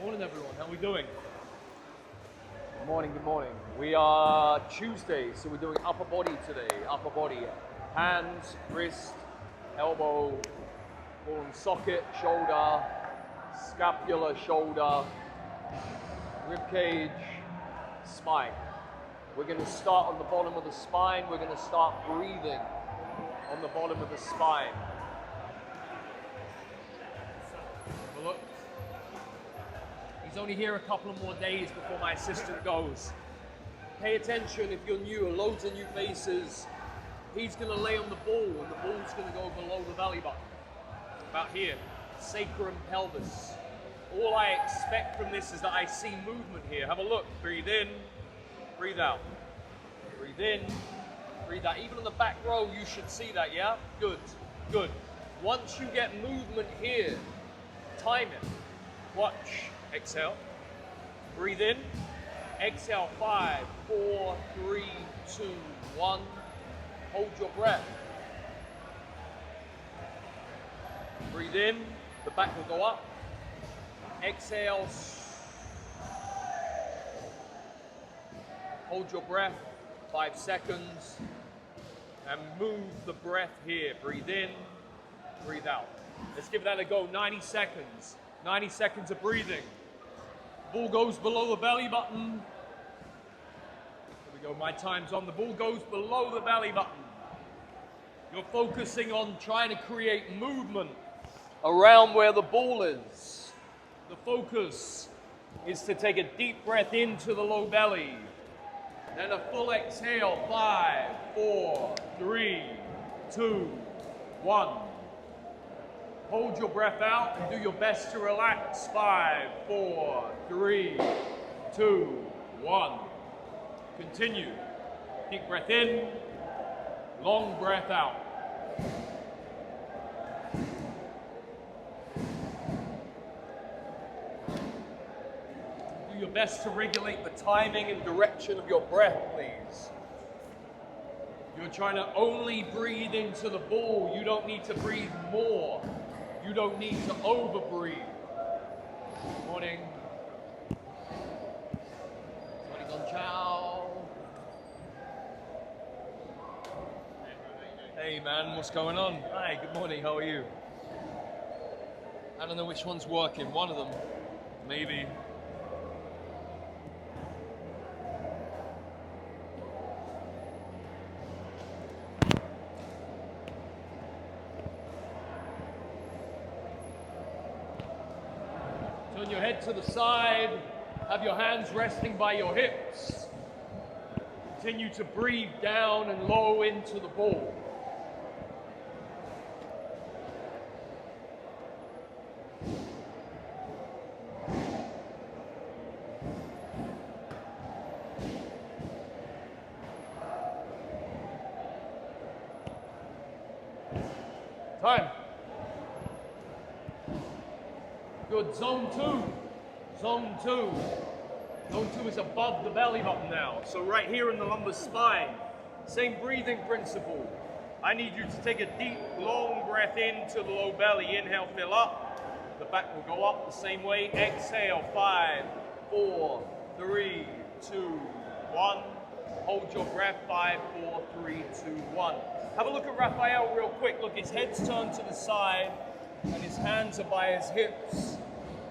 Morning everyone, how are we doing? Good morning, good morning. We are Tuesday, so we're doing upper body today. Upper body, hands, wrist, elbow, ball and socket, shoulder, scapula, shoulder, rib cage, spine. We're going to start on the bottom of the spine. We're going to start breathing on the bottom of the spine. Well, look, he's only here a couple of more days before my assistant goes. Pay attention if you're new, loads of new faces. He's going to lay on the ball and the ball's going to go below the belly button. About here, sacrum, pelvis. All I expect from this is that I see movement here. Have a look, breathe in, breathe out. Breathe in, breathe out. Even on the back row, you should see that, yeah? Good, good. Once you get movement here, time it. Watch. Exhale. Breathe in. Exhale. 5, 4, 3, 2, 1. Hold your breath. Breathe in. The back will go up. Exhale. Hold your breath. 5 seconds. And move the breath here. Breathe in. Breathe out. Let's give that a go. 90 seconds. 90 seconds of breathing. Ball goes below the belly button. There we go, my time's on. The ball goes below the belly button. You're focusing on trying to create movement around where the ball is. The focus is to take a deep breath into the low belly. Then a full exhale. 5, 4, 3, 2, 1. Hold your breath out and do your best to relax. 5, 4, 3, 2, 1. Continue. Deep breath in, long breath out. Do your best to regulate the timing and direction of your breath, please. You're trying to only breathe into the ball. You don't need to breathe more. You don't need to over-breathe. Morning. Morning, Ciao. Hey man, what's going on? Hi, good morning, how are you? I don't know which one's working, one of them, maybe. Turn your head to the side, have your hands resting by your hips. Continue to breathe down and low into the ball. Time. Good, zone 2. Zone 2. Zone 2 is above the belly button now. So right here in the lumbar spine, same breathing principle. I need you to take a deep, long breath into the low belly. Inhale, fill up. The back will go up the same way. Exhale, 5, 4, 3, 2, 1. Hold your breath, 5, 4, 3, 2, 1. Have a look at Raphael real quick. Look, his head's turned to the side and his hands are by his hips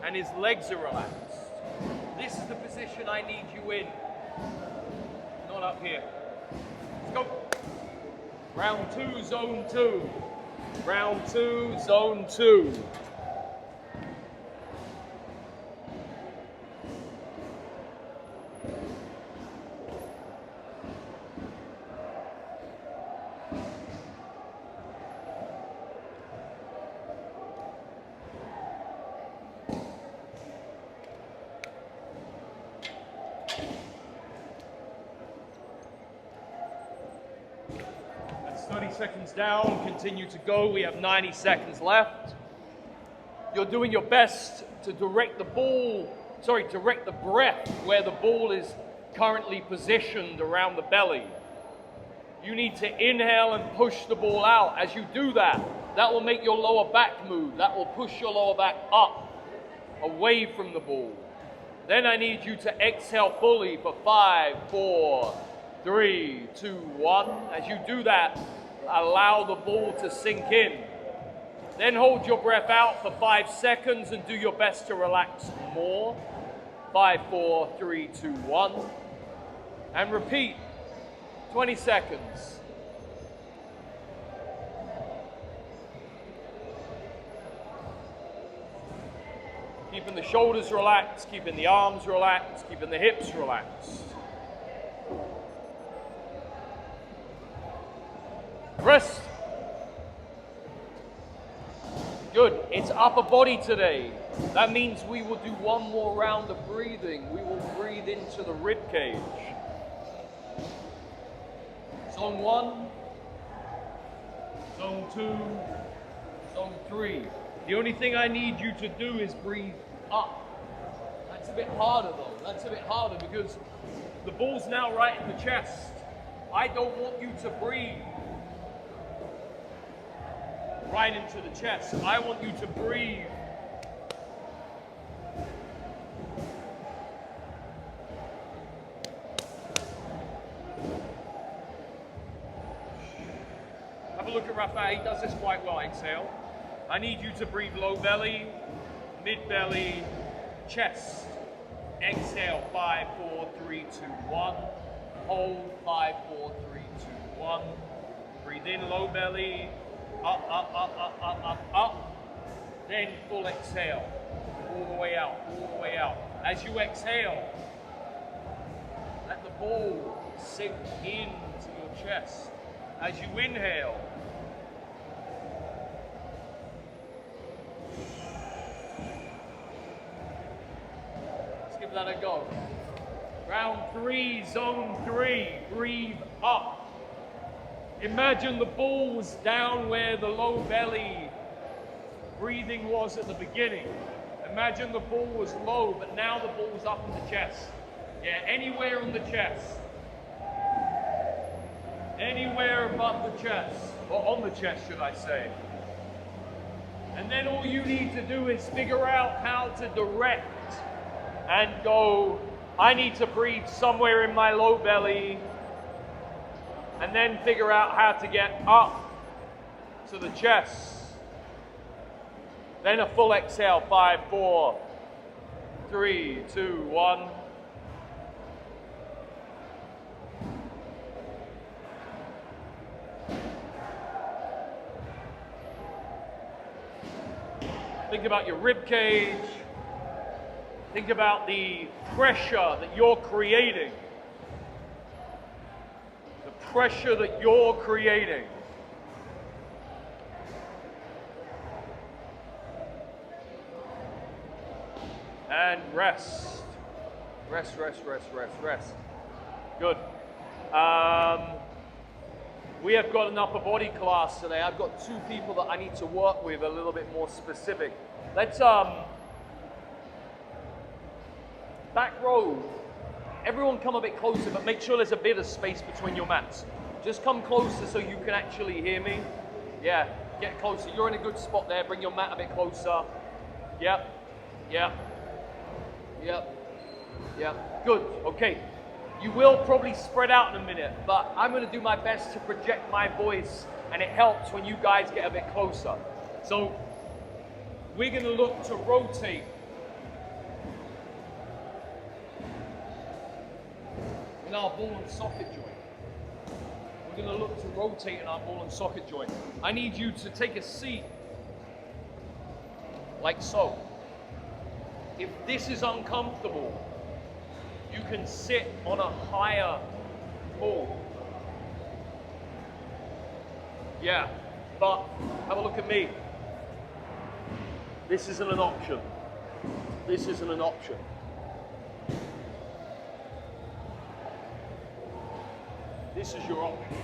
and his legs are relaxed. This is the position I need you in, not up here. Let's go. Round 2, zone 2. Round 2, zone 2. That's 30 seconds down, continue to go. We have 90 seconds left. You're doing your best to direct the breath where the ball is currently positioned around the belly. You need to inhale and push the ball out. As you do that, that will make your lower back move. That will push your lower back up. away from the ball. Then I need you to exhale fully for 5, 4, 3, 2, 1. As you do that, allow the ball to sink in. Then hold your breath out for 5 seconds and do your best to relax more. 5, 4, 3, 2, 1. And repeat, 20 seconds. Keeping the shoulders relaxed, keeping the arms relaxed, keeping the hips relaxed. Rest. Good. It's upper body today. That means we will do one more round of breathing. We will breathe into the rib cage. Zone 1, zone 2, zone 3. The only thing I need you to do is breathe up. That's a bit harder though. That's a bit harder because the ball's now right in the chest. I don't want you to breathe right into the chest. I want you to breathe have a look at Rafa. He does this quite well. Exhale. I need you to breathe low belly, mid belly, chest. Exhale, 5, 4, 3, 2, 1. Hold, 5, 4, 3, 2, 1. Breathe in, low belly, up, up, up, up, up, up, up. Then full exhale, all the way out, all the way out. As you exhale, let the ball sink into your chest. As you inhale, give that a go. Round 3, zone 3, breathe up. Imagine the ball was down where the low belly breathing was at the beginning. Imagine the ball was low, but now the ball's up in the chest. Yeah, anywhere on the chest. Anywhere above the chest, or on the chest, should I say. And then all you need to do is figure out how to direct and go, I need to breathe somewhere in my low belly, and then figure out how to get up to the chest. Then a full exhale, 5, 4, 3, 2, 1. Think about your rib cage. Think about the pressure that you're creating. The pressure that you're creating. And rest. Rest, rest, rest, rest, rest. Good. We have got an upper body class today. I've got 2 people that I need to work with a little bit more specific. Let's back row. Everyone come a bit closer, but make sure there's a bit of space between your mats. Just come closer so you can actually hear me. Yeah, get closer. You're in a good spot there. Bring your mat a bit closer. Yep, yep, yep, yep. Good, okay. You will probably spread out in a minute, but I'm gonna do my best to project my voice, and it helps when you guys get a bit closer. So we're gonna look to rotate in our ball and socket joint. We're going to look to rotate in our ball and socket joint. I need you to take a seat like so. If this is uncomfortable, you can sit on a higher ball. Yeah, but have a look at me. This isn't an option. This isn't an option. This is your option.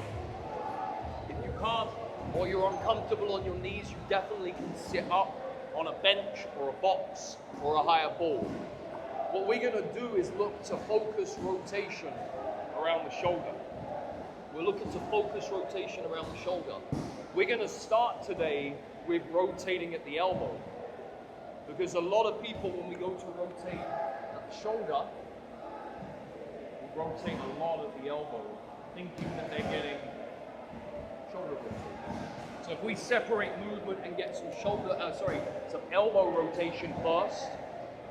If you can't, or you're uncomfortable on your knees, you definitely can sit up on a bench or a box or a higher ball. What we're going to do is look to focus rotation around the shoulder. We're looking to focus rotation around the shoulder. We're going to start today with rotating at the elbow, because because a lot of people, when we go to rotate at the shoulder, we rotate a lot at the elbow, thinking that they're getting shoulder rotation. So if we separate movement and get some some elbow rotation first,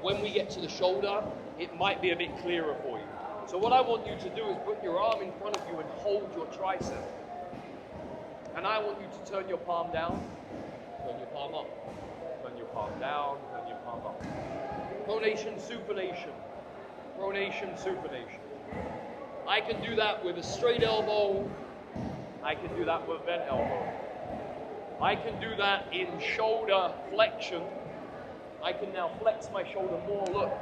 when we get to the shoulder, it might be a bit clearer for you. So what I want you to do is put your arm in front of you and hold your tricep. And I want you to turn your palm down, turn your palm up, turn your palm down, turn your palm up. Pronation, supination. Pronation, supination. I can do that with a straight elbow. I can do that with a bent elbow. I can do that in shoulder flexion. I can now flex my shoulder more, look.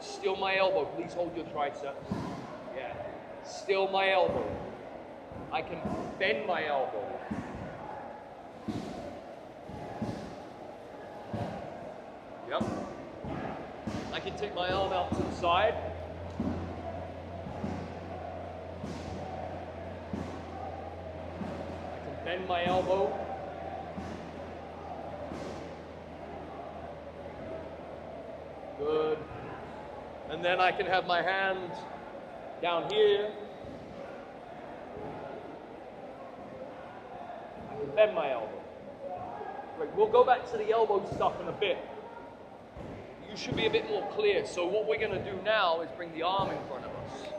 Still my elbow, please hold your triceps. Yeah, still my elbow. I can bend my elbow. Yep. I can take my arm out to the side. I can bend my elbow. Good. And then I can have my hand down here. I can bend my elbow. Great. We'll go back to the elbow stuff in a bit. You should be a bit more clear. So what we're going to do now is bring the arm in front of us.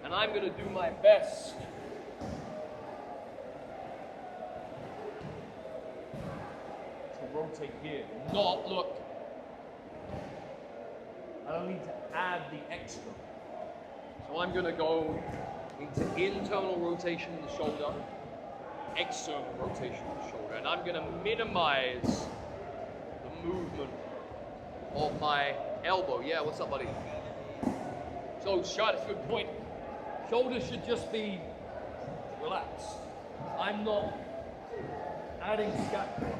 And I'm going to do my best to rotate here. Not, look, I don't need to add the extra. So I'm going to go into internal rotation in the shoulder, external rotation in the shoulder, and I'm going to minimize the movement of my elbow. Yeah, what's up, buddy? So, Shad, that's a good point. Shoulders should just be relaxed. I'm not adding scapula.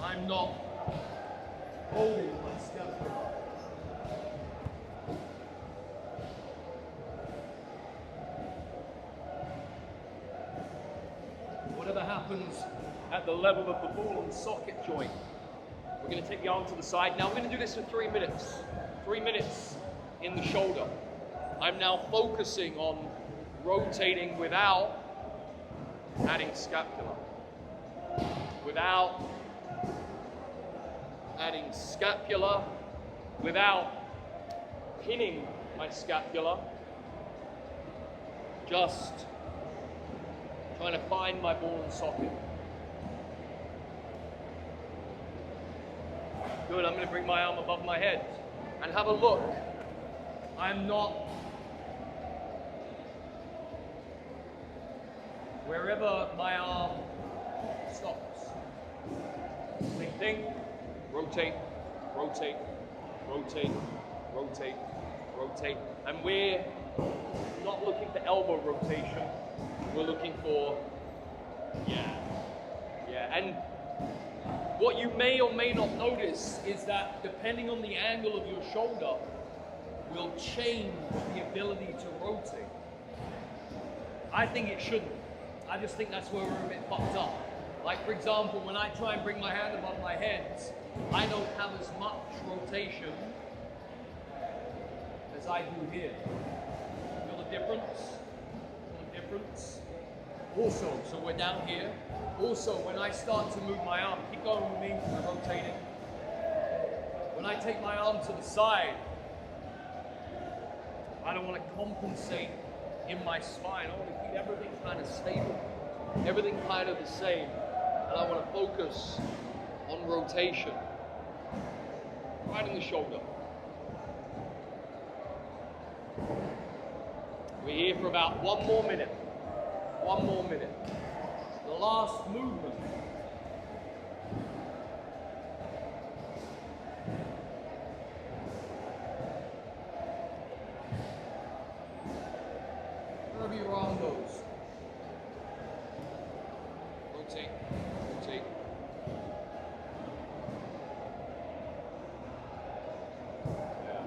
I'm not holding my scapula. Whatever happens at the level of the ball and socket joint, we're going to take the arm to the side. Now we're going to do this for 3 minutes. 3 minutes in the shoulder. I'm now focusing on rotating without adding scapula. Without adding scapula. Without pinning my scapula. Just trying to find my ball and socket. Good, I'm going to bring my arm above my head and have a look. I'm not, wherever my arm stops. Same thing, rotate, rotate, rotate, rotate, rotate. And we're not looking for elbow rotation. We're looking for, yeah. And what you may or may not notice is that depending on the angle of your shoulder will change the ability to rotate. I think it shouldn't. I just think that's where we're a bit fucked up. Like, for example, when I try and bring my hand above my head, I don't have as much rotation as I do here. Feel the difference? Feel the difference? Also, so we're down here. Also, when I start to move my arm, keep going with me, I'm rotating. When I take my arm to the side, I don't want to compensate in my spine. I want to keep everything kind of stable, everything kind of the same. And I want to focus on rotation. Right in the shoulder. We're here for about 1 more minute. 1 more minute. The last movement. Wherever your arm goes. Rotate, rotate. Yeah.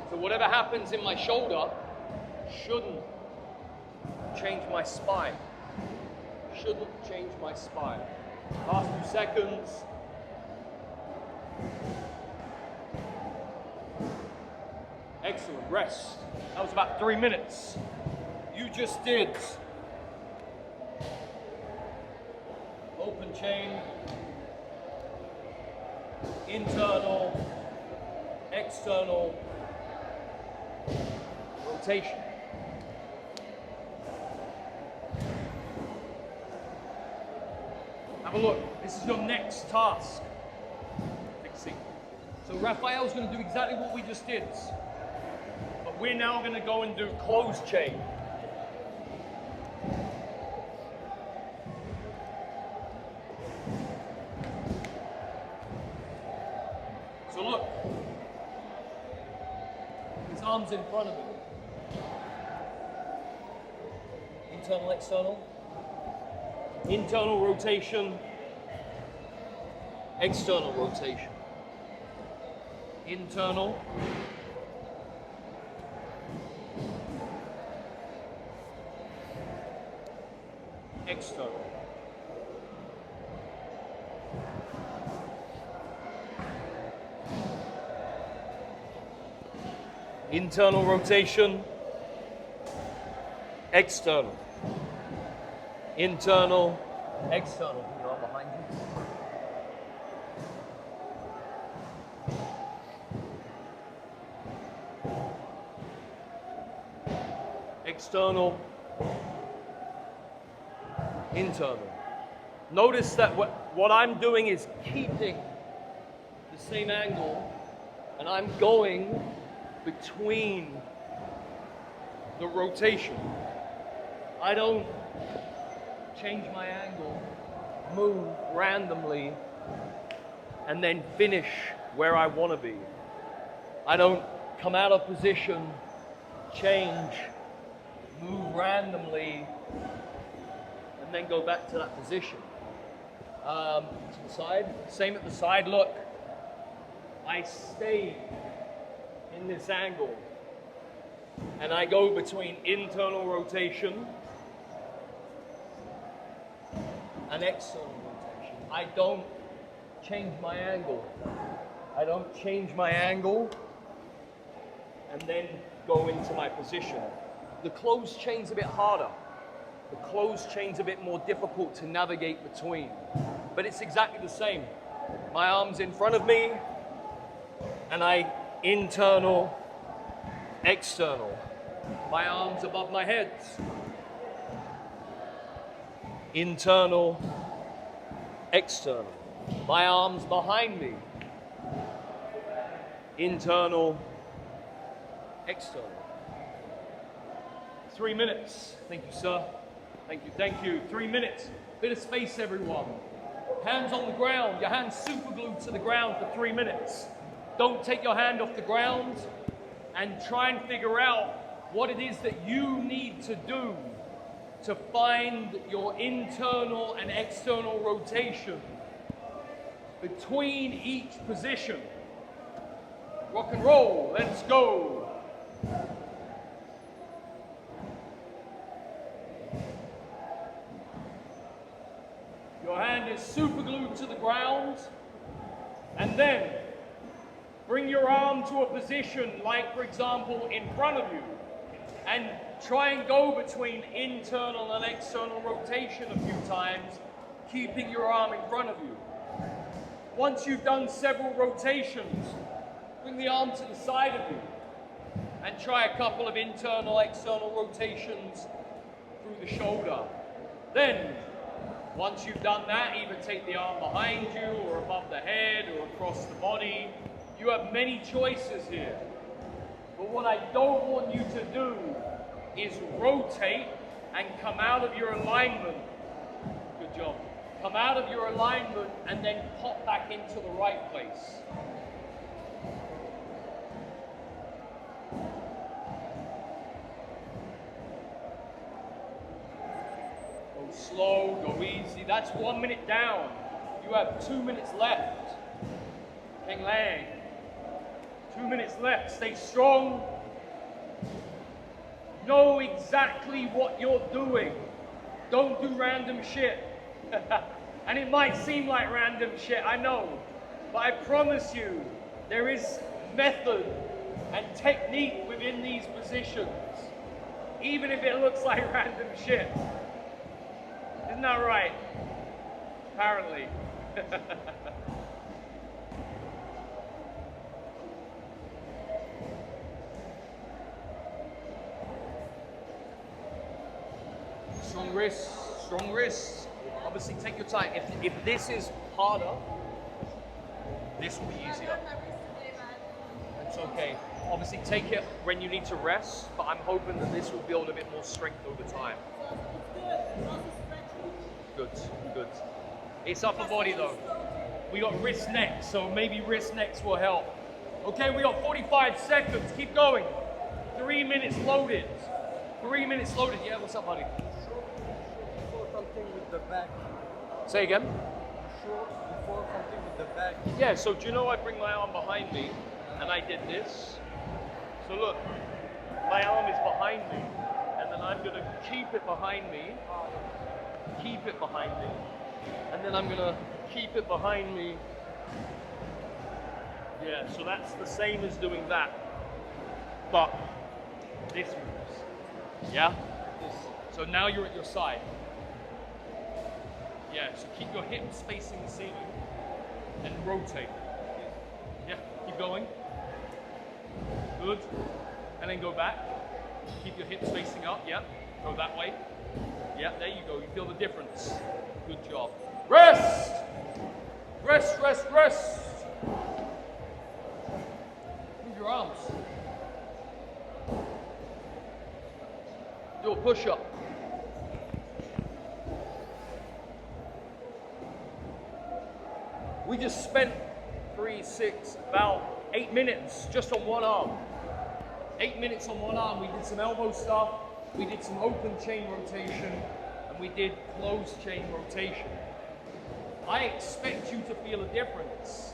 So whatever happens in my shoulder shouldn't change my spine. Shouldn't change my spine. Last few seconds. Excellent, rest. That was about 3 minutes. You just did open chain, internal, external rotation. Have a look. This is your next task. Take a seat. So Raphael's going to do exactly what we just did. But we're now going to go and do closed chain. So look. His arms in front of him. Internal, external. Internal rotation, external rotation. Internal, external. Internal rotation, external. Internal, external. Put your arm behind you. External, internal. Notice that what I'm doing is keeping the same angle, and I'm going between the rotation. I don't change my angle, move randomly, and then finish where I want to be. I don't come out of position, change, move randomly, and then go back to that position. To the side, same at the side, look. I stay in this angle, and I go between internal rotation and external rotation. I don't change my angle. I don't change my angle and then go into my position. The closed chain's a bit harder. The closed chain's a bit more difficult to navigate between. But it's exactly the same. My arm's in front of me and I internal, external. My arms above my head. Internal, external. My arms behind me. Internal, external. 3 minutes. Thank you, sir. Thank you, thank you. 3 minutes. Bit of space, everyone. Hands on the ground. Your hands super glued to the ground for 3 minutes. Don't take your hand off the ground and try and figure out what it is that you need to do to find your internal and external rotation between each position. Rock and roll, let's go. Your hand is super glued to the ground, and then bring your arm to a position like, for example, in front of you, and try and go between internal and external rotation a few times, keeping your arm in front of you. Once you've done several rotations, bring the arm to the side of you and try a couple of internal, external rotations through the shoulder. Then, once you've done that, either take the arm behind you or above the head or across the body. You have many choices here. But what I don't want you to do is rotate and come out of your alignment. Good job. Come out of your alignment and then pop back into the right place. Go slow, go easy. That's 1 minute down. You have 2 minutes left. Peng Lang. 2 minutes left. Stay strong. Know exactly what you're doing. Don't do random shit. And it might seem like random shit, I know. But I promise you, there is method and technique within these positions, even if it looks like random shit. Isn't that right? Apparently. Strong wrists, strong wrists. Obviously take your time. If this is harder, this will be easier. It's okay. Obviously take it when you need to rest, but I'm hoping that this will build a bit more strength over time. Good, good. It's upper body though. We got wrist next, so maybe wrist next will help. Okay, we got 45 seconds. Keep going. 3 minutes loaded. 3 minutes loaded. Yeah, what's up, buddy? Before something with the back. Say again? Before something with the back. Yeah, so do you know I bring my arm behind me and I did this? So look, my arm is behind me and then I'm gonna keep it behind me, and then I'm gonna keep it behind me. Yeah, so that's the same as doing that, but this moves. Yeah? So now you're at your side. Yeah, so keep your hips facing the ceiling and rotate. Yeah, keep going. Good. And then go back. Keep your hips facing up. Yeah, go that way. Yeah, there you go. You feel the difference. Good job. Rest! Rest, rest, rest. Move your arms. Do a push-up. We just spent about 8 minutes just on one arm. 8 minutes on one arm. We did some elbow stuff, we did some open chain rotation, and we did closed chain rotation. I expect you to feel a difference.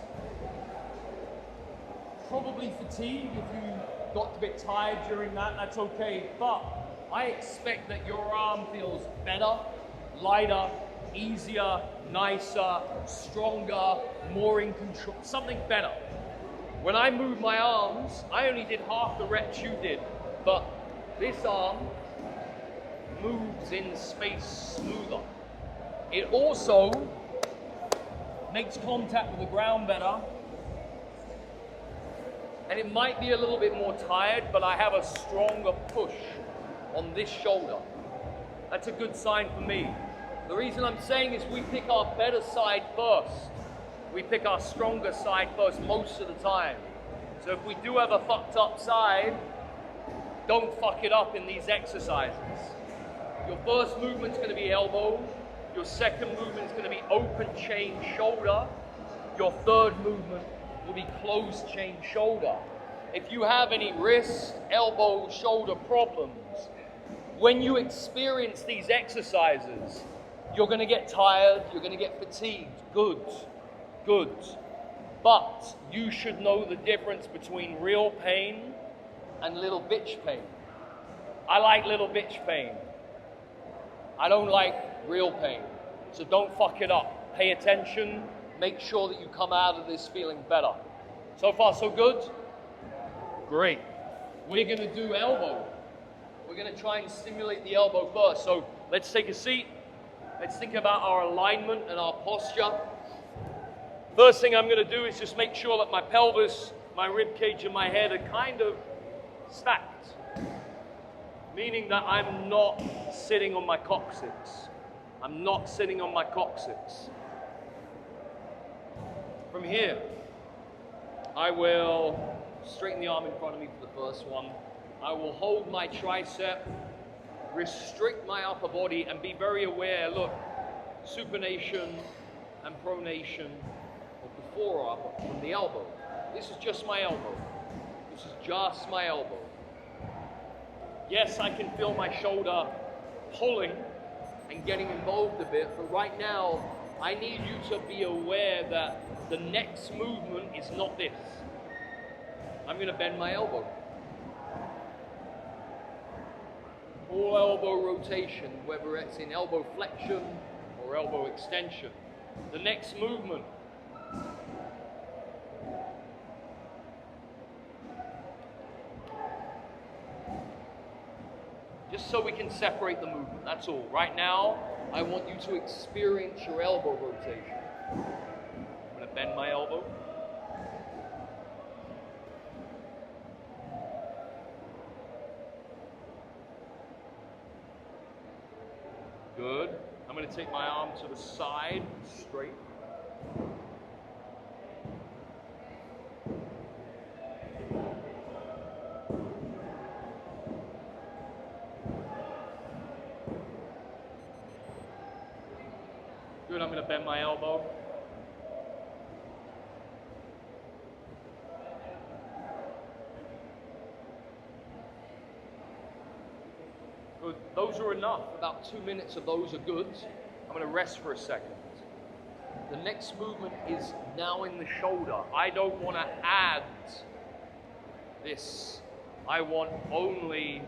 Probably fatigue if you got a bit tired during that, that's okay. But I expect that your arm feels better, lighter, easier, nicer, stronger, more in control, something better. When I move my arms, I only did half the reps you did, but this arm moves in space smoother. It also makes contact with the ground better, and it might be a little bit more tired, but I have a stronger push on this shoulder. That's a good sign for me. The reason I'm saying is we pick our better side first. We pick our stronger side first most of the time. So if we do have a fucked up side, don't fuck it up in these exercises. Your first movement's gonna be elbow. Your second movement's gonna be open chain shoulder. Your third movement will be closed chain shoulder. If you have any wrist, elbow, shoulder problems, when you experience these exercises, you're gonna get tired, you're gonna get fatigued. Good, good. But you should know the difference between real pain and little bitch pain. I like little bitch pain. I don't like real pain. So don't fuck it up. Pay attention, make sure that you come out of this feeling better. So far, so good? Great. We're gonna do elbow. We're gonna try and stimulate the elbow first. So let's take a seat. Let's think about our alignment and our posture. First thing I'm going to do is just make sure that my pelvis, my rib cage, and my head are kind of stacked. Meaning that I'm not sitting on my coccyx. I'm not sitting on my coccyx. From here, I will straighten the arm in front of me for the first one. I will hold my tricep, restrict my upper body, and be very aware, look, supination and pronation of the forearm from the elbow. This is just my elbow. This is just my elbow. Yes, I can feel my shoulder pulling and getting involved a bit, but right now, I need you to be aware that the next movement is not this. I'm going to bend my elbow. All elbow rotation, whether it's in elbow flexion or elbow extension. The next movement, just so we can separate the movement, that's all. Right now, I want you to experience your elbow rotation. I'm gonna bend my elbow. Good. I'm going to take my arm to the side, straight. Good. I'm going to bend my elbow. Good. Those are enough. About 2 minutes of those are good. I'm going to rest for a second. The next movement is now in the shoulder. I don't want to add this. I want only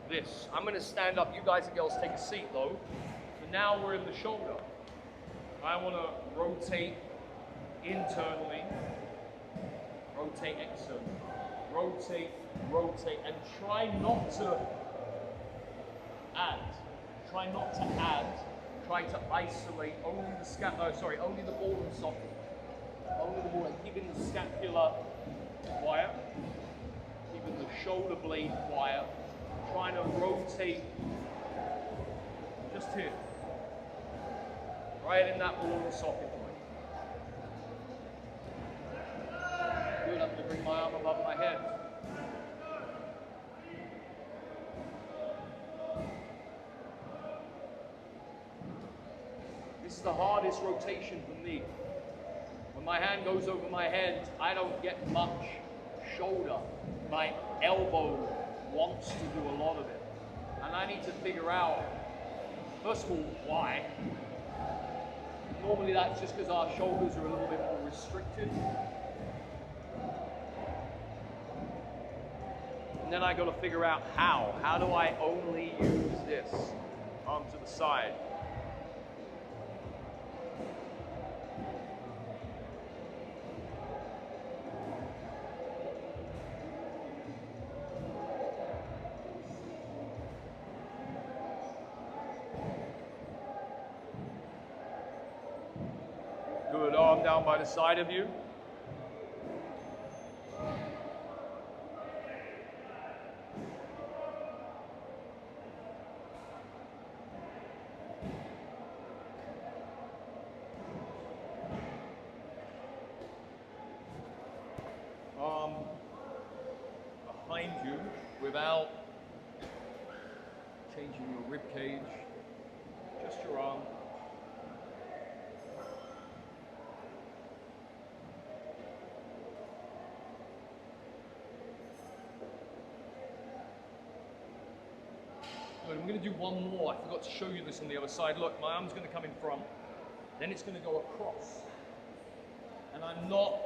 this. I'm going to stand up. You guys and girls take a seat though. So now we're in the shoulder. I want to rotate internally, rotate externally, rotate, rotate, and try not to add. Try not to add. Try to isolate only the only the ball and socket. Only the ball, and keeping the scapula quiet, keeping the shoulder blade quiet. Trying to rotate just here. Right in that ball and socket point. Good, I'm going to bring my arm above my head. This is the hardest rotation for me. When my hand goes over my head, I don't get much shoulder. My elbow wants to do a lot of it. And I need to figure out, first of all, why. Normally that's just because our shoulders are a little bit more restricted. And then I got to figure out how. How do I only use this? Arm to the side. Good, arm down by the side of you. Arm behind you without changing your rib cage, just your arm. I'm going to do one more. I forgot to show you this on the other side. Look, my arm's going to come in front, then it's going to go across. And I'm not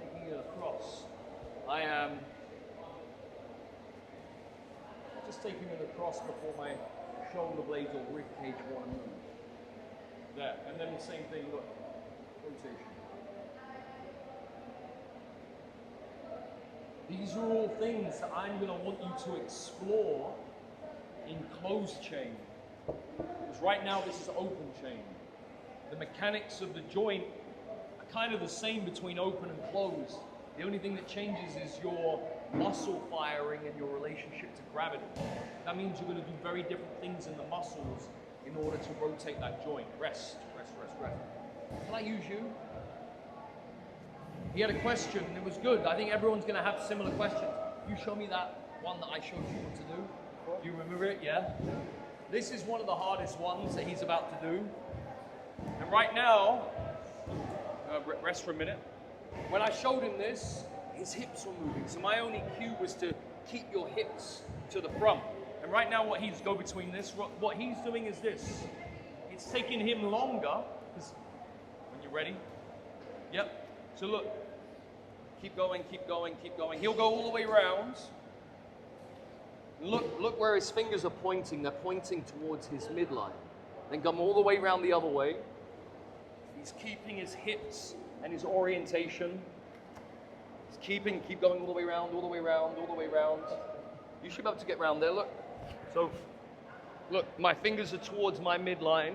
taking it across. I am just taking it across before my shoulder blades or rib cage want to move. There, and then the same thing, look, rotation. These are all things that I'm going to want you to explore in closed chain. Because right now this is open chain. The mechanics of the joint are kind of the same between open and closed. The only thing that changes is your muscle firing and your relationship to gravity. That means you're going to do very different things in the muscles in order to rotate that joint. Rest, rest, rest, rest. Can I use you? He had a question, and it was good. I think everyone's going to have similar questions. You show me that one that I showed you what to do. Do you remember it? Yeah? This is one of the hardest ones that he's about to do. And right now, rest for a minute. When I showed him this, his hips were moving. So my only cue was to keep your hips to the front. And right now what he's go between this, what he's doing is this. It's taking him longer, because when you're ready, yep. So look, keep going, keep going, keep going. He'll go all the way around. Look where his fingers are pointing. They're pointing towards his midline. Then come all the way around the other way. He's keeping his hips and his orientation. He's keep going all the way around, all the way around, all the way around. You should be able to get around there, look. So, look, my fingers are towards my midline.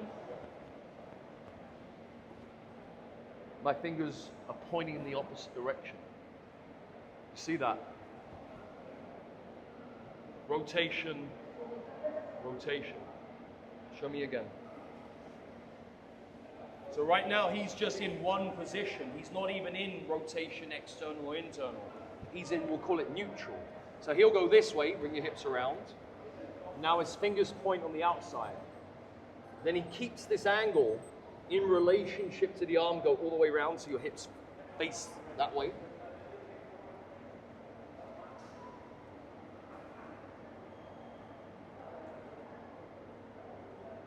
My fingers are pointing in the opposite direction. You see that? Rotation, rotation. Show me again. So right now he's just in one position. He's not even in rotation, external or internal. He's in, we'll call it neutral. So he'll go this way, bring your hips around. Now his fingers point on the outside. Then he keeps this angle in relationship to the arm, go all the way around so your hips face that way.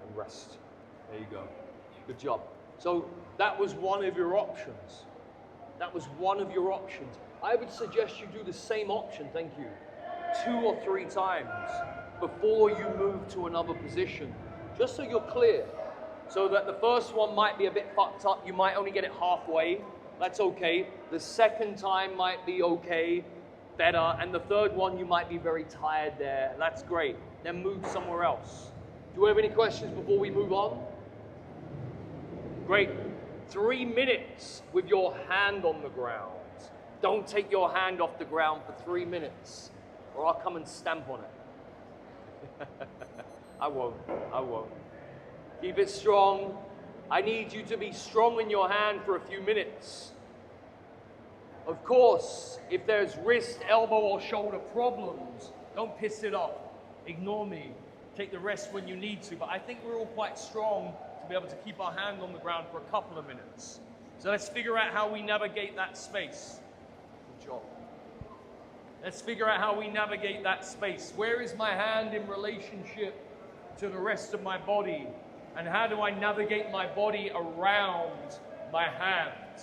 And rest. There you go. Good job. So that was one of your options. That was one of your options. I would suggest you do the same option, thank you, 2 or 3 times before you move to another position, just so you're clear. So that the first one might be a bit fucked up, you might only get it halfway, that's okay. The second time might be okay, better, and the third one you might be very tired there, that's great. Then move somewhere else. Do we have any questions before we move on? Great. 3 minutes with your hand on the ground. Don't take your hand off the ground for 3 minutes, or I'll come and stamp on it. I won't. Keep it strong. I need you to be strong in your hand for a few minutes. Of course, if there's wrist, elbow, or shoulder problems, don't piss it off. Ignore me. Take the rest when you need to. But I think we're all quite strong to be able to keep our hand on the ground for a couple of minutes. So let's figure out how we navigate that space. Good job. Let's figure out how we navigate that space. Where is my hand in relationship to the rest of my body? And how do I navigate my body around my hand?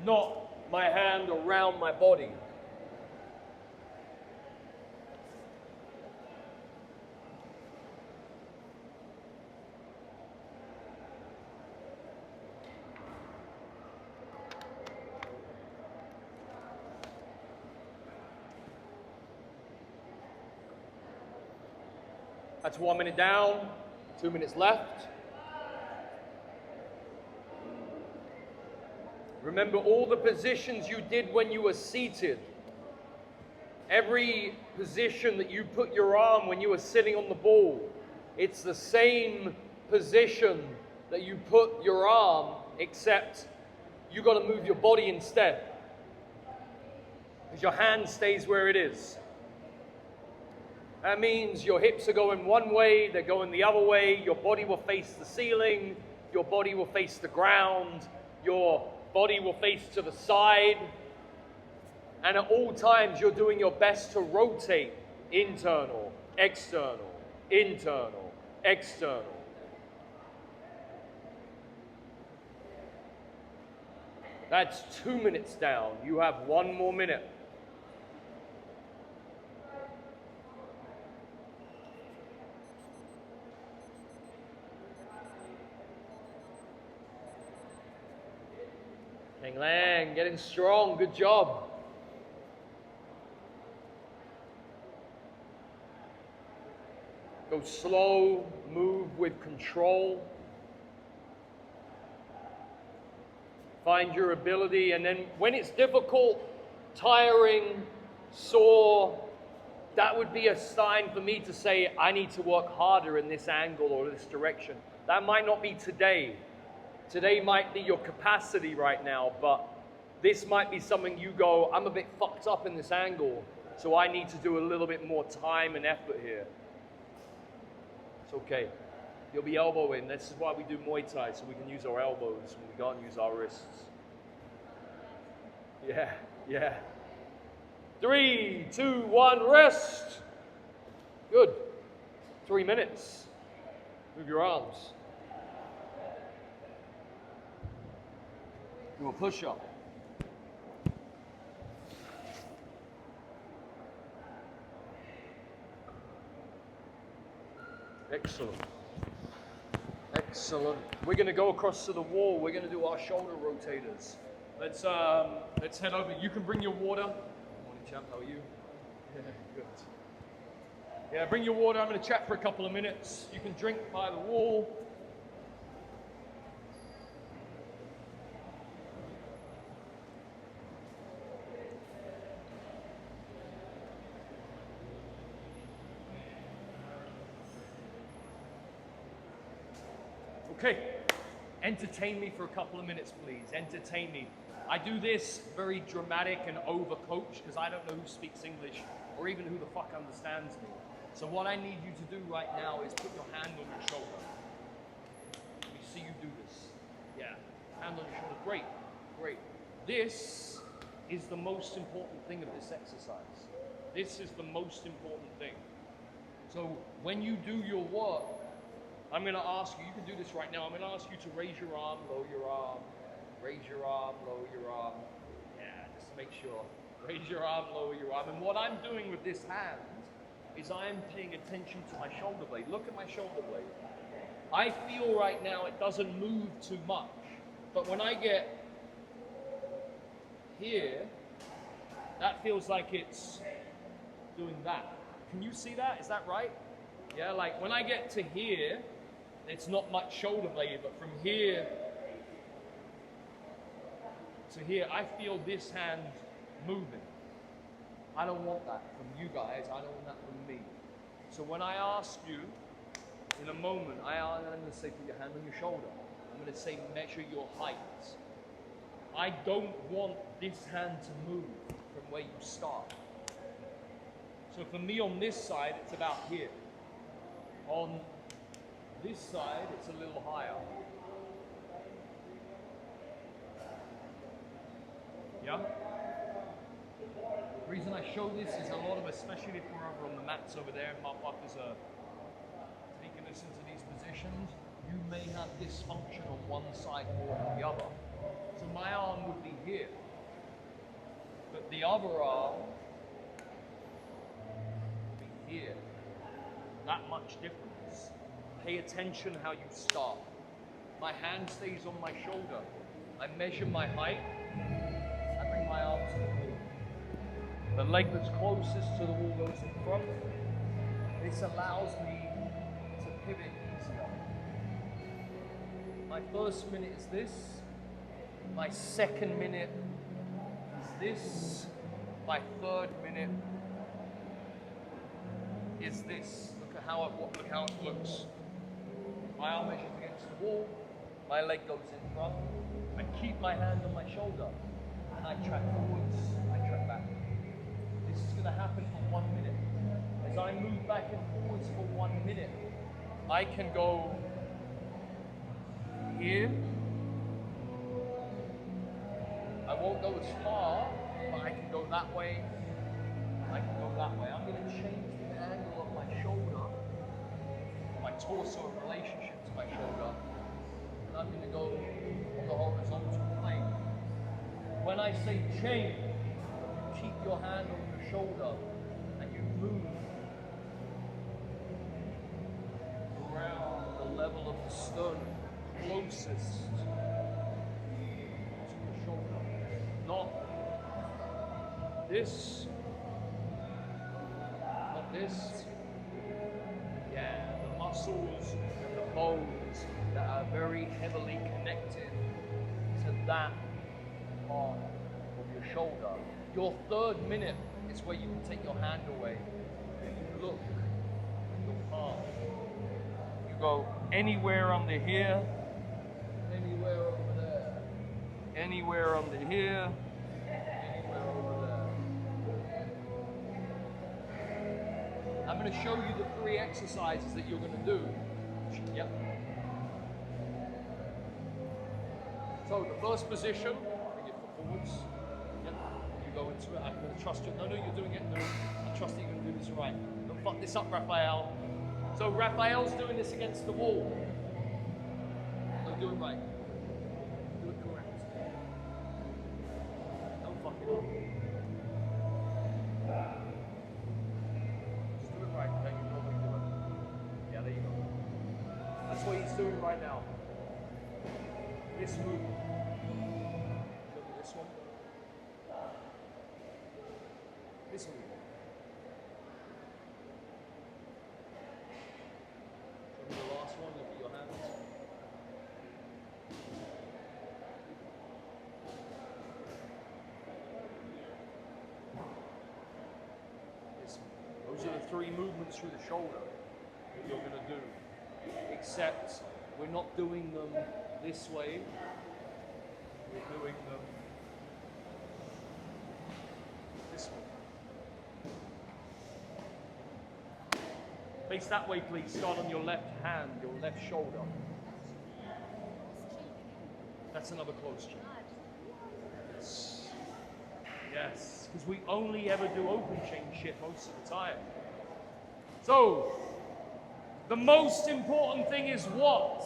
Not my hand around my body. That's 1 minute down, 2 minutes left. Remember all the positions you did when you were seated. Every position that you put your arm when you were sitting on the ball, it's the same position that you put your arm, except you got to move your body instead. Because your hand stays where it is. That means your hips are going one way, they're going the other way, your body will face the ceiling, your body will face the ground, your body will face to the side, and at all times you're doing your best to rotate internal, external, internal, external. That's 2 minutes down. You have 1 more minute. King Lang, getting strong, good job. Go slow, move with control. Find your ability, and then when it's difficult, tiring, sore, that would be a sign for me to say, I need to work harder in this angle or this direction. That might not be today. Today might be your capacity right now, but this might be something you go, I'm a bit fucked up in this angle, so I need to do a little bit more time and effort here. It's okay. You'll be elbowing. This is why we do Muay Thai, so we can use our elbows when we can't use our wrists. Yeah. 3, 2, 1, rest. Good. 3 minutes. Move your arms. Do a push-up. Excellent. Excellent. We're going to go across to the wall. We're going to do our shoulder rotators. Let's head over. You can bring your water. Good morning, champ. How are you? Yeah, good. Yeah, bring your water. I'm going to chat for a couple of minutes. You can drink by the wall. Okay, entertain me for a couple of minutes, please. Entertain me. I do this very dramatic and over-coach because I don't know who speaks English or even who the fuck understands me. So what I need you to do right now is put your hand on your shoulder. Let me see you do this. Yeah, hand on your shoulder. Great, great. This is the most important thing of this exercise. This is the most important thing. So when you do your work, I'm going to ask you, you can do this right now, I'm going to ask you to raise your arm, lower your arm, raise your arm, lower your arm. Yeah, just make sure. Raise your arm, lower your arm. And what I'm doing with this hand is I'm paying attention to my shoulder blade. Look at my shoulder blade. I feel right now it doesn't move too much. But when I get here, that feels like it's doing that. Can you see that? Is that right? Yeah, like when I get to here, it's not much shoulder blade, but from here to here, I feel this hand moving. I don't want that from you guys. I don't want that from me. So when I ask you, in a moment, I'm going to say put your hand on your shoulder. I'm going to say measure your height. I don't want this hand to move from where you start. So for me on this side, it's about here. On this side, it's a little higher. Yeah? The reason I show this is a lot of, especially if we're over on the mats over there and motherfuckers are taking us into these positions, you may have dysfunction on one side more than the other. So my arm would be here, but the other arm would be here. That much difference. Pay attention how you start. My hand stays on my shoulder. I measure my height. I bring my arm to the wall. The leg that's closest to the wall goes in front. This allows me to pivot easier. My first minute is this. My second minute is this. My third minute is this. Look how it looks. My arm measures against the wall. My leg goes in front. I keep my hand on my shoulder. And I track forwards, I track back. This is going to happen for 1 minute. As I move back and forwards for 1 minute, I can go here. I won't go as far, but I can go that way. I can go that way. I'm going to change the angle of my shoulder, my torso in relationship to my shoulder. And I'm going to go on the horizontal plane. When I say change, you keep your hand on your shoulder and you move around the level of the sternum closest to your shoulder. Not this, not this. Yeah, the muscles and the bones that are very heavily connected to that part of your shoulder. Your third minute is where you can take your hand away and you look at your palm. You go anywhere under here, anywhere over there, anywhere under here, anywhere over there. I'm going to show you the 3 exercises that you're going to do. Yep. So the first position, bring it forwards. Yep. You go into it. I'm going to trust you. No, you're doing it. No, I trust that you're going to do this right. Don't fuck this up, Raphael. So Raphael's doing this against the wall. No, do it right. Do it correct. Don't fuck it up. Just do it right. Okay, you know what you're doing. Yeah, there you go. That's what he's doing right now. This move. Look at this one. This move. complementary movements through the shoulder that you're going to do, except we're not doing them this way, we're doing them this way. Face that way, please. Start on your left hand, your left shoulder. That's another close chain. Yes. Yes, because we only ever do open chain shit most of the time. So, the most important thing is what?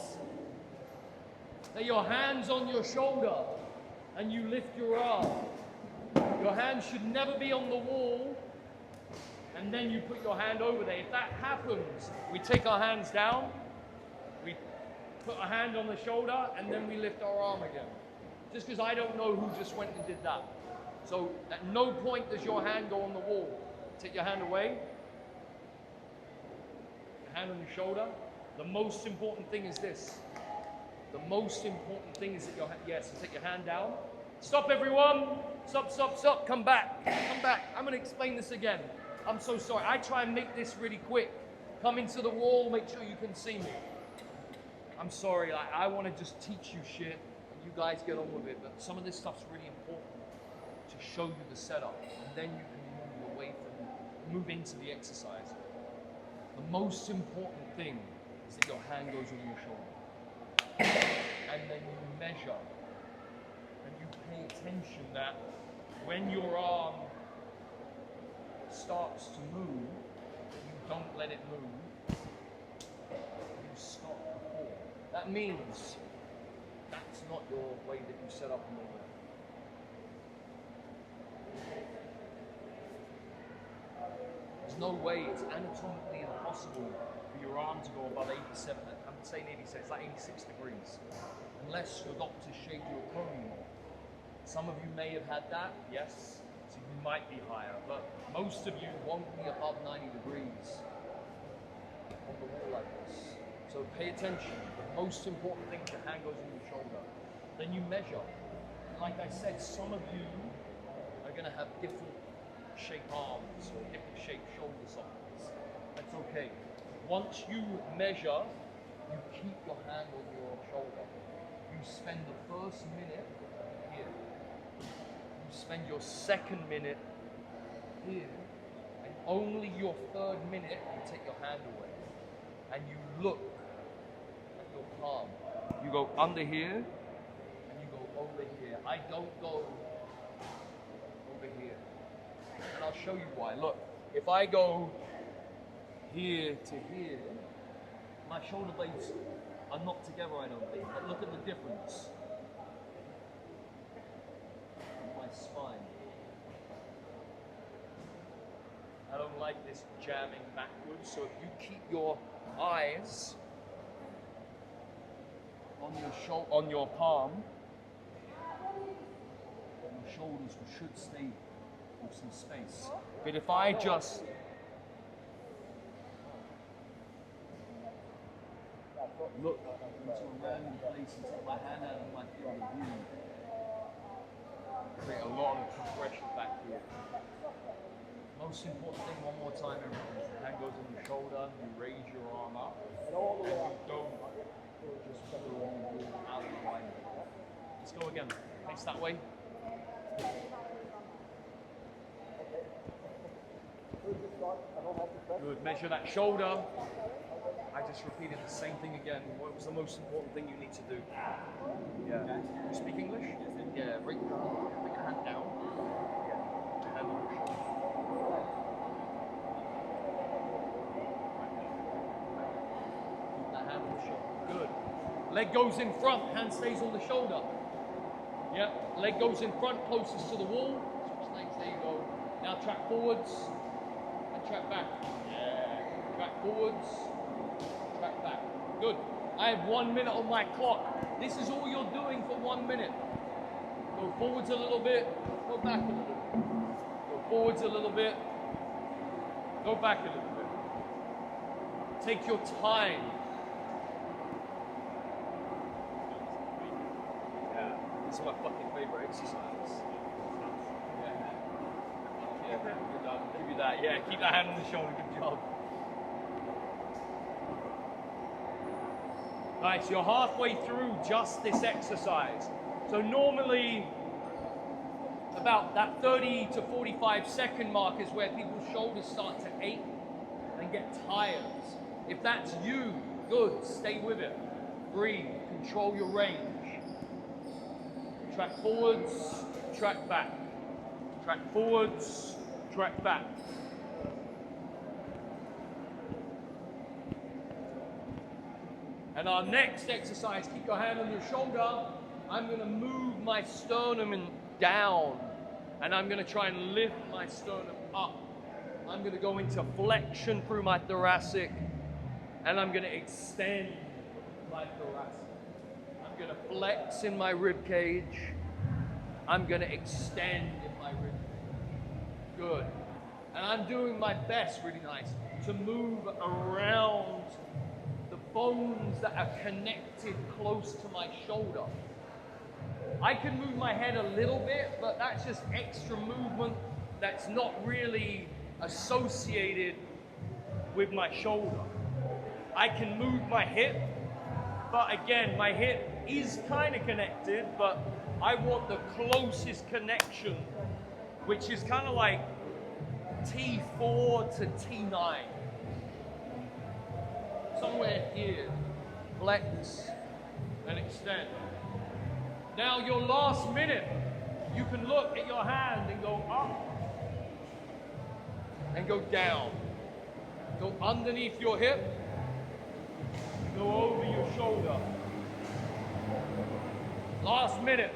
That your hand's on your shoulder and you lift your arm. Your hand should never be on the wall and then you put your hand over there. If that happens, we take our hands down, we put our hand on the shoulder, and then we lift our arm again. Just because I don't know who just went and did that. So at no point does your hand go on the wall. Take your hand away. Your hand on your shoulder. The most important thing is this. The most important thing is that your hand, yes, take your hand down. Stop everyone. Stop, stop, stop. Come back. Come back. I'm going to explain this again. I'm so sorry. I try and make this really quick. Come into the wall, make sure you can see me. I'm sorry, I want to just teach you shit and you guys get on with it, but some of this stuff's really important to show you the setup, and then you can move away from, move into the exercise. The most important thing is that your hand goes on your shoulder. And then you measure, and you pay attention that when your arm starts to move, you don't let it move, you stop before. That means that's not your way that you set up normally. There's no way, it's anatomically impossible for your arm to go above 87, I'm saying 87, it's like 86 degrees, unless your doctor shaved your cone. Some of you may have had that, yes. So you might be higher, but most of you won't be above 90 degrees on the wall like this. So pay attention. The most important thing is your hand goes on your shoulder. Then you measure. Like I said, some of you are going to have different shaped arms or different shaped shoulder sockets. That's okay. Once you measure, you keep your hand on your shoulder. You spend the first minute here. You spend your second minute here, and only your third minute you take your hand away and you look at your palm. You go under here and you go over here. I don't go over here, and I'll show you why. Look, if I go here to here, my shoulder blades are not together, I don't think, but look at the difference. Spine. I don't like this jamming backwards, so if you keep your eyes on your palm, your shoulders should stay with some space. But if I just look into a random place and take my hand out of my field of view, create a lot of compression back here. Most important thing, one more time, everyone, is the hand goes on your shoulder, you raise your arm up, and you don't just put the wrong wall out of alignment. Let's go again. Face that way. Good. Measure that shoulder. I just repeated the same thing again. What was the most important thing you need to do? Yeah. You speak English? Yeah. Bring your hand down. Yeah. Hand on your shoulder. Keep that hand on the shoulder. Good. Leg goes in front. Hand stays on the shoulder. Yeah. Leg goes in front, closest to the wall. Switch legs. There you go. Now track forwards and track back. Yeah. Track forwards. Track back. Good. I have 1 minute on my clock. This is all you're doing for 1 minute. Go forwards a little bit, go back a little bit. Go forwards a little bit, go back a little bit. Take your time. Yeah, this is my fucking favorite exercise. Yeah. Yeah, good job. Give you that. Yeah, keep that hand on the shoulder. Good job. Nice, you're halfway through just this exercise. So normally, about that 30 to 45 second mark is where people's shoulders start to ache and get tired. If that's you, good, stay with it. Breathe, control your range. Track forwards, track back. Track forwards, track back. And our next exercise, keep your hand on your shoulder. I'm going to move my sternum down, and I'm going to try and lift my sternum up. I'm going to go into flexion through my thoracic, and I'm going to extend my thoracic. I'm going to flex in my rib cage. I'm going to extend in my rib cage. Good. And I'm doing my best, really nice, to move around the bones that are connected close to my shoulder. I can move my head a little bit, but that's just extra movement that's not really associated with my shoulder. I can move my hip, but again, my hip is kind of connected, but I want the closest connection, which is kind of like T4 to T9. Somewhere here. Flex and extend. Now your last minute, you can look at your hand and go up and go down. Go underneath your hip, go over your shoulder. Last minute.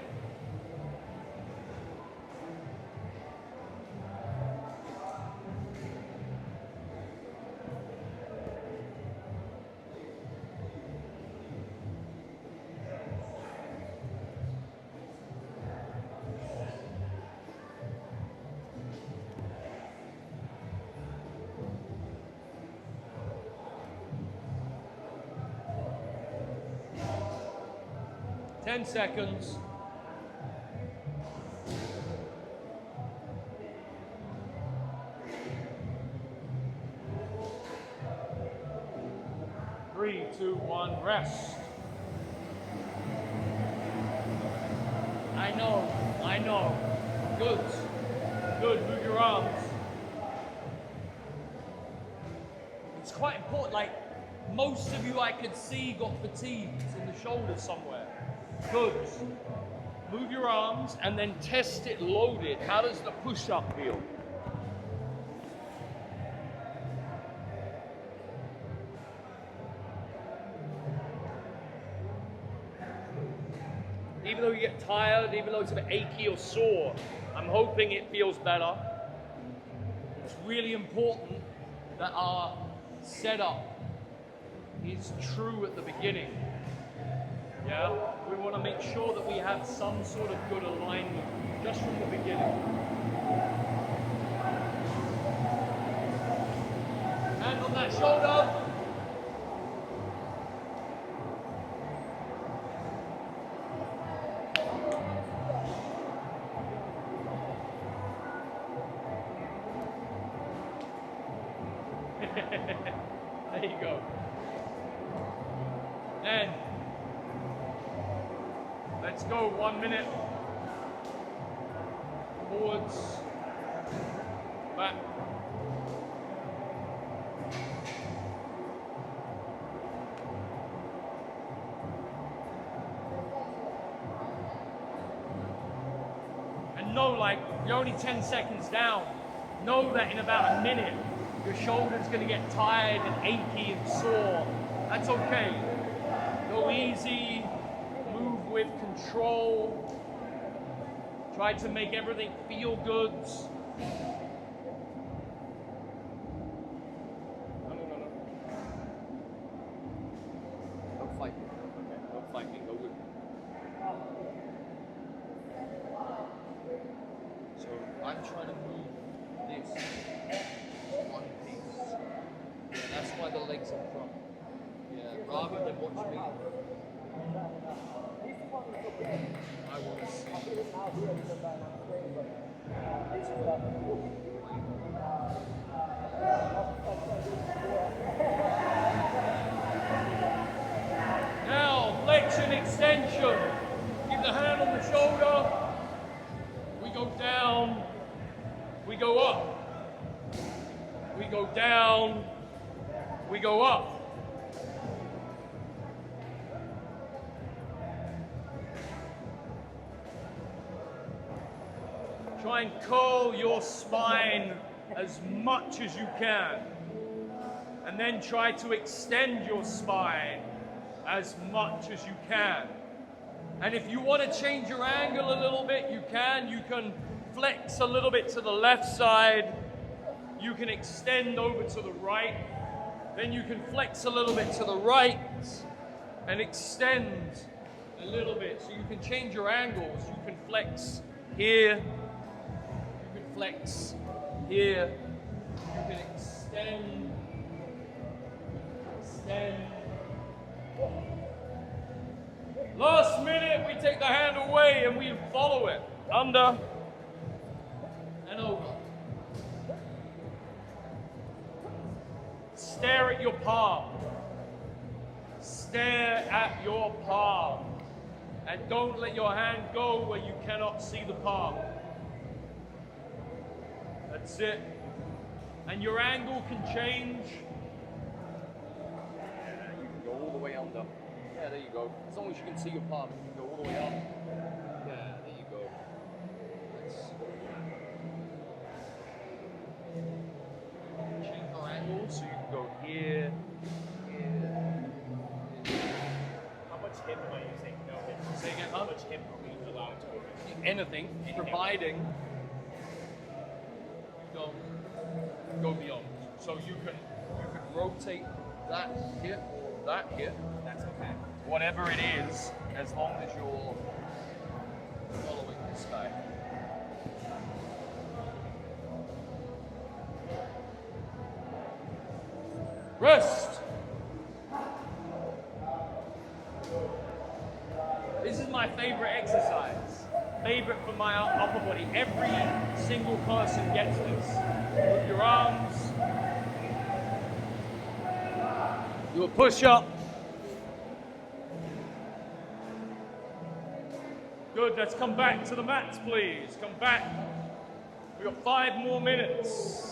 Ten seconds. Three, two, one, rest. I know. Good. Good, move your arms. It's quite important, like most of you I could see got fatigued in the shoulder somewhere. Good. Move your arms and then test it loaded. How does the push-up feel? Even though you get tired, even though it's a bit achy or sore, I'm hoping it feels better. It's really important that our setup is true at the beginning. Yeah, we want to make sure that we have some sort of good alignment just from the beginning. Hand on that shoulder. There you go. And let's go, 1 minute. Forwards, back. And know, like, you're only 10 seconds down. Know that in about a minute, your shoulder's gonna get tired and achy and sore. That's okay. Go easy, move with control. Try to make everything feel good. No. Don't fight me. Okay, don't fight me. Go with me. So I'm trying to move this one piece. Yeah, that's why the legs are front. Yeah, rather than watch me. I want to see. Now, flexion, extension. Keep the hand on the shoulder. We go down. We go up. We go down. We go up. Try and curl your spine as much as you can. And then try to extend your spine as much as you can. And if you want to change your angle a little bit, you can. You can flex a little bit to the left side. You can extend over to the right. Then you can flex a little bit to the right and extend a little bit. So you can change your angles. You can flex here. You can flex here. You can extend. Last minute, we take the hand away and we follow it. Under and over. Stare at your palm. Stare at your palm. And don't let your hand go where you cannot see the palm. That's it. And your angle can change. You can go all the way under. Yeah, there you go. As long as you can see your palm, you can go all the way up. Yeah, there you go. Change your angle so you can go here, here. How much hip am I using? No hip. Say again, How much hip are we allowed to open? Anything, providing you don't go beyond. So you can rotate that hip or that hip. That's okay. Whatever it is, as long as you're following this guy. Rest. This is my favorite exercise. Favorite for my upper body. Every single person gets this. Move your arms. Do a push-up. Good, let's come back to the mats, please. Come back. We've got 5 more minutes.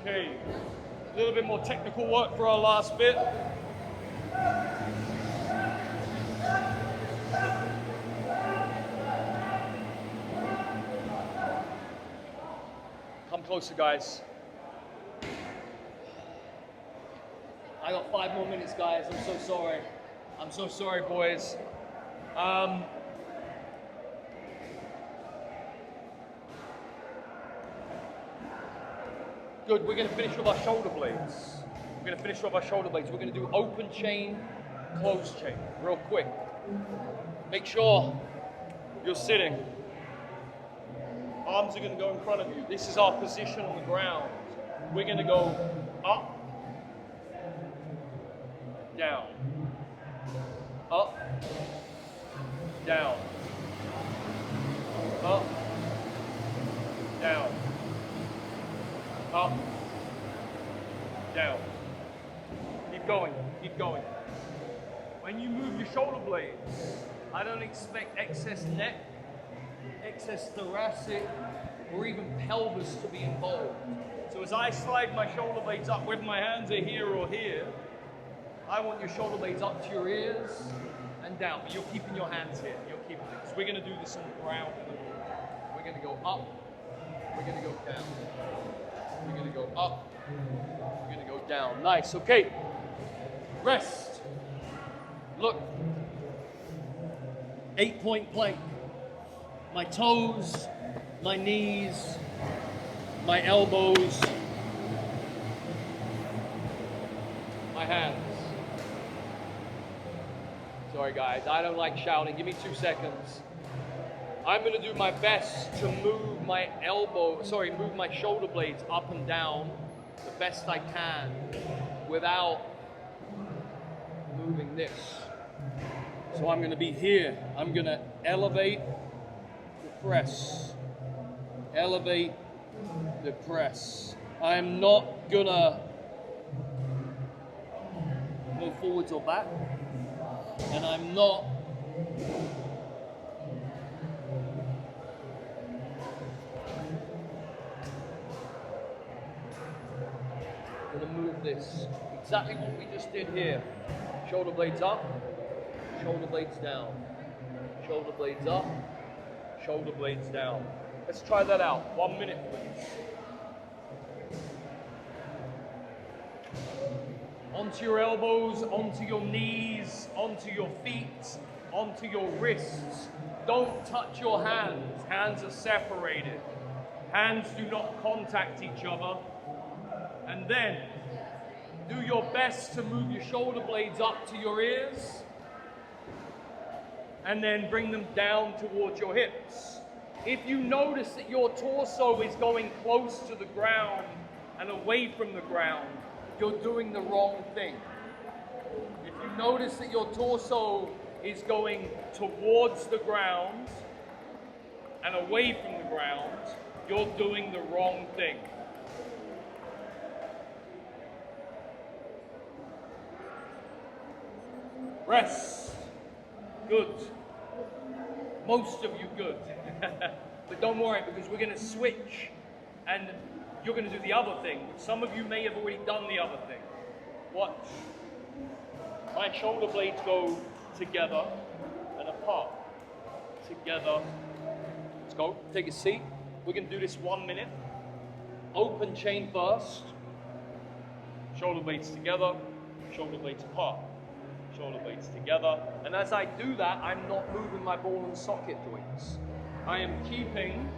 Okay, a little bit more technical work for our last bit. Come closer, guys. I got 5 more minutes, guys. I'm so sorry. I'm so sorry, boys. Good, we're going to finish with our shoulder blades. We're going to finish with our shoulder blades. We're going to do open chain, closed chain, real quick. Make sure you're sitting. Arms are going to go in front of you. This is our position on the ground. We're going to go up, down, up, down, up, down. Up, down. Keep going, keep going. When you move your shoulder blades, I don't expect excess neck, excess thoracic, or even pelvis to be involved. So as I slide my shoulder blades up, whether my hands are here or here, I want your shoulder blades up to your ears and down, but you're keeping your hands here. You're keeping it. So we're going to do this on the ground. We're going to go up, we're going to go down. We're going to go up. We're going to go down. Nice. Okay. Rest. Look. 8-point plank. My toes, my knees, my elbows, my hands. Sorry guys, I don't like shouting. Give me 2 seconds. I'm gonna do my best to move my move my shoulder blades up and down the best I can without moving this. So I'm gonna be here. I'm gonna elevate the press. Elevate the press. I'm not gonna go forwards or back. And I'm not gonna move this. Exactly what we just did here. Shoulder blades up, shoulder blades down. Shoulder blades up, shoulder blades down. Let's try that out. 1 minute, please. Onto your elbows, onto your knees, onto your feet, onto your wrists. Don't touch your hands. Hands are separated. Hands do not contact each other. And then do your best to move your shoulder blades up to your ears. And then bring them down towards your hips. If you notice that your torso is going close to the ground and away from the ground, you're doing the wrong thing. If you notice that your torso is going towards the ground and away from the ground, you're doing the wrong thing. Rest. Good. Most of you good. But don't worry, because we're going to switch and you're going to do the other thing. Some of you may have already done the other thing. Watch. My shoulder blades go together and apart. Together. Let's go. Take a seat. We're going to do this 1 minute. Open chain first. Shoulder blades together. Shoulder blades apart. Shoulder blades together. And as I do that, I'm not moving my ball and socket joints. I am keeping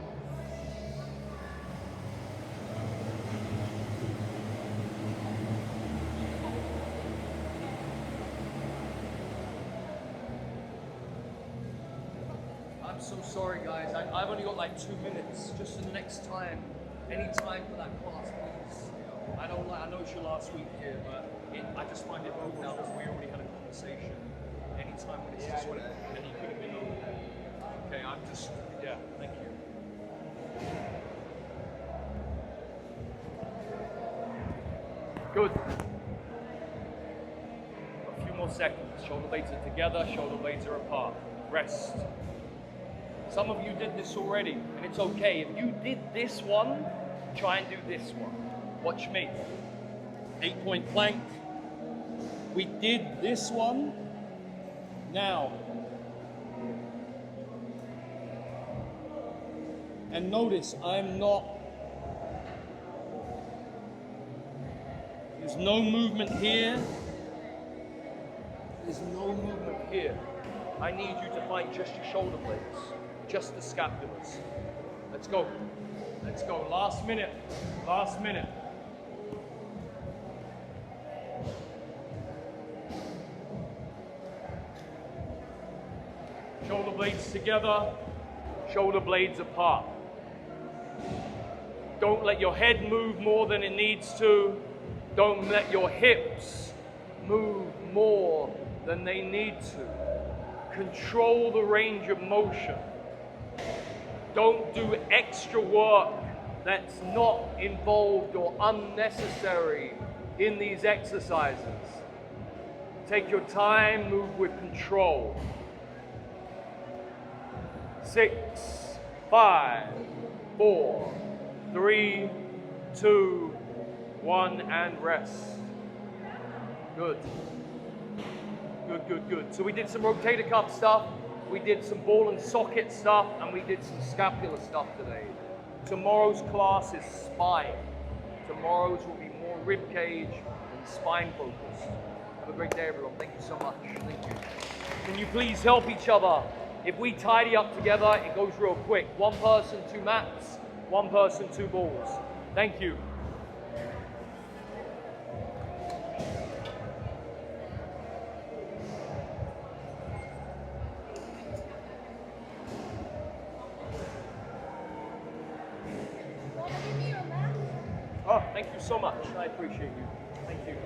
I'm so sorry guys, I've only got like 2 minutes. Just the next time, any time for that class, please. I know it's your last week here, but I just find it broken out because we already had a conversation. Any time when it's just when and you could have been over. Okay, I'm just, yeah, thank you. Good. A few more seconds. Shoulder blades are together, shoulder blades are apart. Rest. Some of you did this already, and it's okay. If you did this one, try and do this one. Watch me. 8-point plank. We did this one. Now. And notice, I'm not, there's no movement here. There's no movement here. I need you to find just your shoulder blades, just the scapulas. Let's go. Let's go. Last minute. Last minute. Shoulder blades together, shoulder blades apart. Don't let your head move more than it needs to. Don't let your hips move more than they need to. Control the range of motion. Don't do extra work that's not involved or unnecessary in these exercises. Take your time, move with control. 6, 5, 4, 3, 2, 1, and rest. Good. Good, good, good. So we did some rotator cuff stuff, we did some ball and socket stuff, and we did some scapular stuff today. Tomorrow's class is spine. Tomorrow's will be more rib cage and spine focused. Have a great day, everyone. Thank you so much. Thank you. Can you please help each other? If we tidy up together, it goes real quick. 1 person, 2 mats, 1 person, 2 balls. Thank you. Thank you so much. I appreciate you. Thank you.